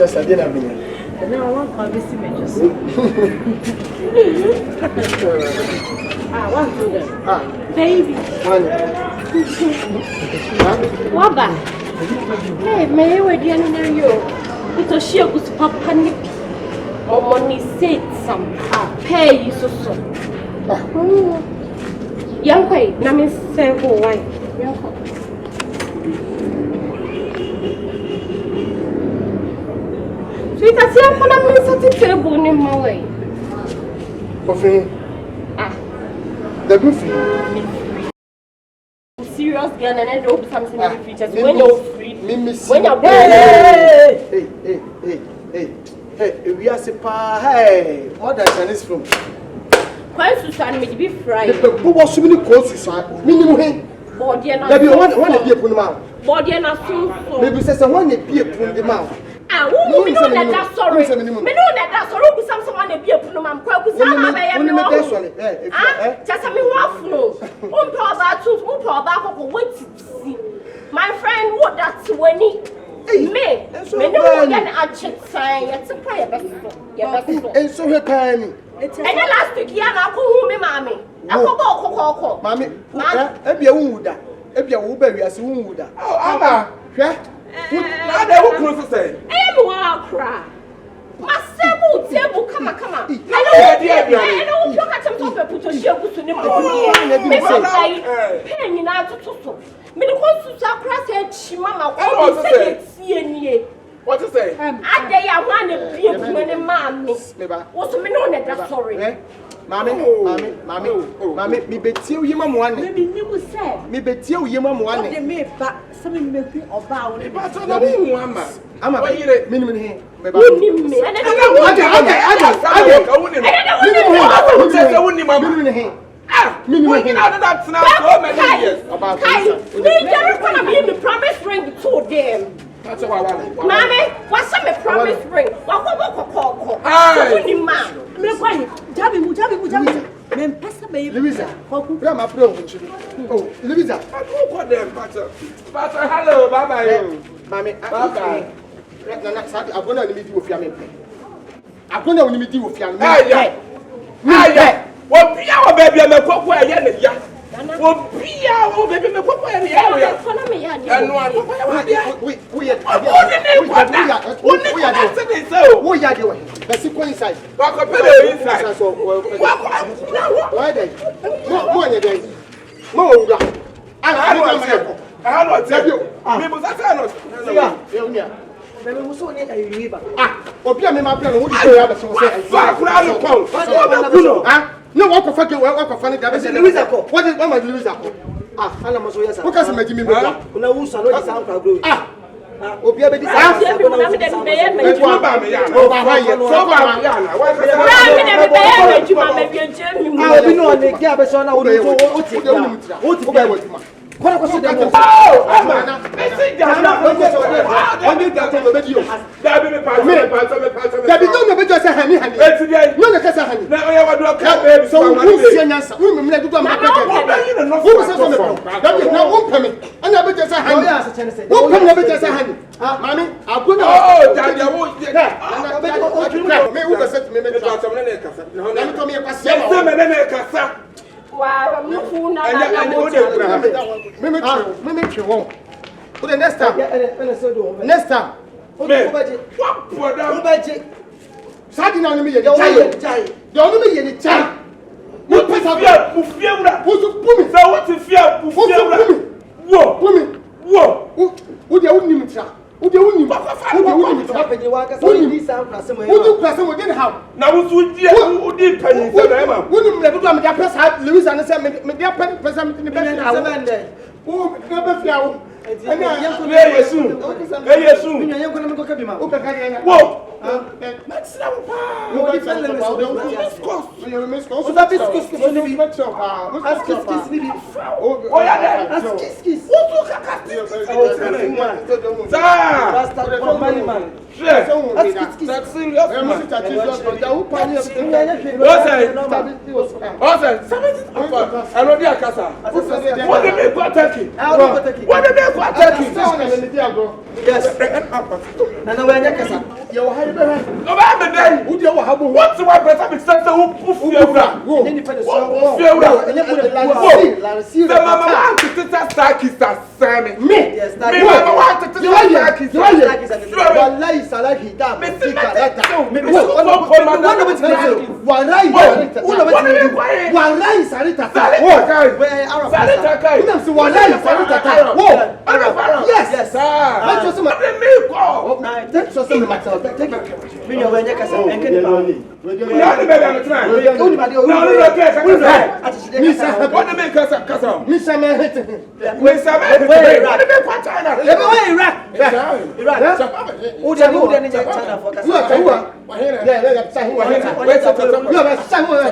Tsetse dey na me. Now I want to see me just. One to them. Baby. Waba. Hey, may we be near you? Because she goes to Papa Nippy. Or money said some. Pay you so. Young way, Namin say who why. Sweet, I see I'm going to set a table in my way. Coffee. The goofy. Serious girl, and I hope something in the future. When you're free, when you're hey, we are super. Hey, what does Chinese from? Quite Susan may be fried. Who was so many calls, Susan? Minimum. Body and maybe one be a punama. Body and a soon. Maybe says one be a punama. Ah, we know that sorry. We know that sorry. Someone be a punama. Kwaku, some just a me waff no. My friend, what that's when he me no get a check sign. It's a prayer best. And so her time. And the last week, Yana, who me, mammy. I go, mammy. Ebia Wuda. Ebia Wuba, as Wuda. Oh, Abba. Now they will close to say. I cry. My table, come on. I don't look at him to put a show to him. Penny now to me the one to crash she mamma. What to say? I day I want to be a woman, mammy. What's a minute that's sorry. Mammy, me bet you, you mamma one. Maybe you said, me bet you, you mamma one. They made back something making or bow. I'm a minimum here. Promise ring to them. That's what I want. Mommy, what's some promise ring? What call? Louisa, I'm a pro. Oh, Louisa, I don't want them, Pater. Hello, bye bye. Mammy, bye bye. I'm going to meet you with your name. I'm going to meet you with your name. What be our baby? I'm a cook where I what be our baby? I'm a cook where I no, what for fucking what for funny that is Louisa. What is one of Louisa? I must say, what can make me no who shall not sound proud. Obia be what was it? Next time. Next time. Starting on me, the only me in child. What was fear? What is fear? Would you only try? Would you only now, who did penny? Wouldn't let them get press out Louis and say, their penny present in the bed. Oh, never flower. And I am soon. You're going to go to him. Whoa! That's not what Yes. Nana when you kasa. You wa hayi be. No ba me dai. Who dey wa habo? What you want better be sense who fiewra. Any for the so. Fiewra. Any for the la see. The mama want to tita starkis asami. Me. Yes, that. Me mama want to tita starkis. Wallahi salaki da. Me sikarata. Me what with me? Wallahi. Wallahi salita. Where Arab. Salita kai. You know wallahi salita. Whoa. Yes. Yes. Let's just make me call. Let's just make myself. Take it. Me no when you kasa. Enke ni ba. No, the baby am trying. No, what the make kasa? Me say me hit. We say me. What the make for China? Iraq. Who dey ni China for kasa? Who are? Yeah, say who are? You are say who are?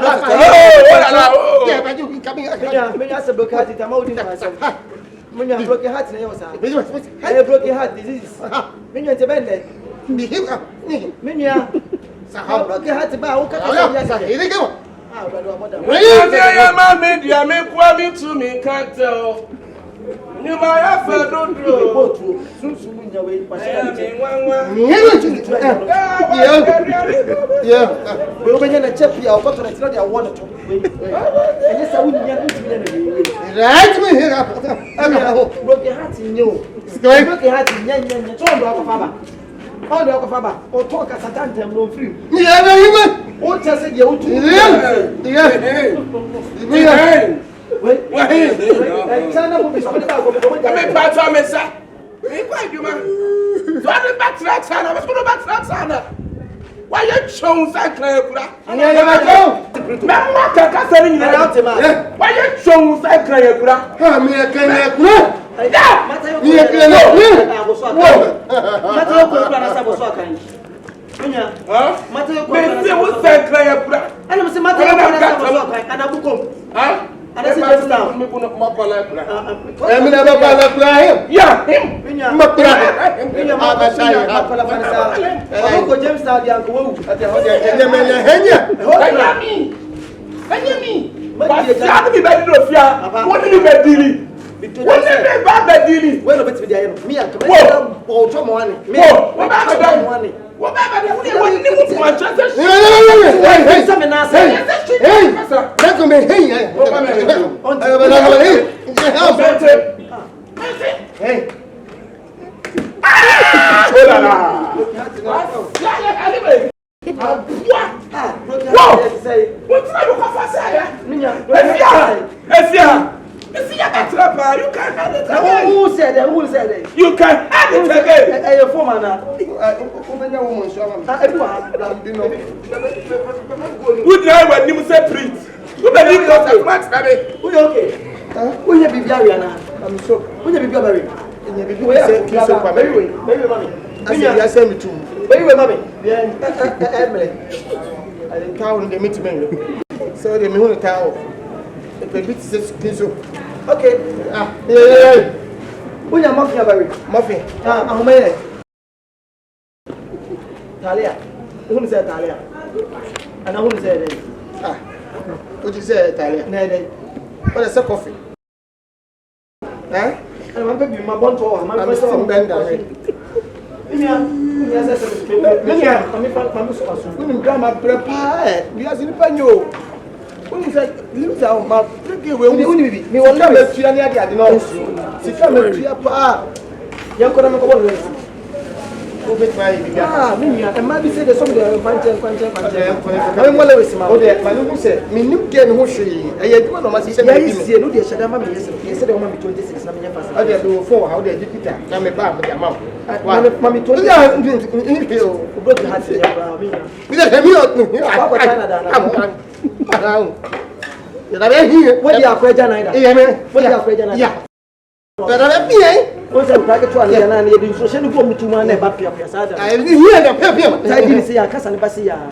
Yeah, but you coming. Me just broke heart it am holding myself. Me just broke heart na you say. I broke heart disease. Me just bend. Me how broke heart ba o ka ya say. Ile go. When you say your man media me kwa me to me can't tell. You my affair don't do. Sunsun nya we pa Yeah. we obenya na chep ya okoto na tira dia wona to enye sa wuni nya ntumi na Right me here. broke heart nyo broke heart nya to ndo akofaba ndo akofaba o to ka satantem no free Yeah, you o tese dia o tu Wait. China mo be so ba go Me patwa me sa. Me kwa djuma. So the back China, me go back China. Why you chow sa kran kura? Me ma kaka sari ni na. Why you chow sa kran kura? Ha me kan kura. Yeah. Me kan Mata yo ko na sa bo so kan. Nya. Mata yo ko Me se wo sa kran kura. Ana mo se mata yo ko na sa bo so kan. Ana bukom. Ana se just now. Me ko na ma pala kura. Me na ba la kura him. Yeah, him. Ma kura. Ko James Town dia ko wu. Ene me na henya. Anyami. But ya be be do fia. What do you be dili? What do you be bad dili? We no bet me dia no. Me an ko me o to mo ani. Me What about that? What about that? What ni mo for transaction? Hey, say me na say. Hey, that come hey. Hey. Oh la la. What try to come fast here? Efia betrapa, you can add it again. Who said that? You can add it again. Hey, your former now. Who did when you say print? Who believe that max baby? Who okay? Who you be very na? I'm so. Who you be very? Who say kiss up baby mommy. I say me too. Baby mommy. Yeah, Emily. I didn't count the meeting. So they me who the town. The baby says kiss up. Okay. Yeah. Who you Mafia very? Mafia. How many? Talia. Who say Talia? And who say that? What you say Talia? No. What is a coffee? And my baby, my bonto, my still bend down. Grandma prepare. We are in Panyo. When you say, live down, my baby will be. Me will never see any idea. I know. She come and see a pa. Young Kodama. Me, and maybe say there's somebody I'm always my Manu said, me new game who she, I had one of my sister. Yes, you know, the Shadama, yes, said, I want me 26. I do 4. How they did it. I'm a bad with the amount. Mammy told you, I'm going to broke the heart. What are you afraid of? What are you afraid of? But I what's a packet to an and you social go to one about Pia Sada. I didn't hear the Pia. I didn't see a cousin Basia.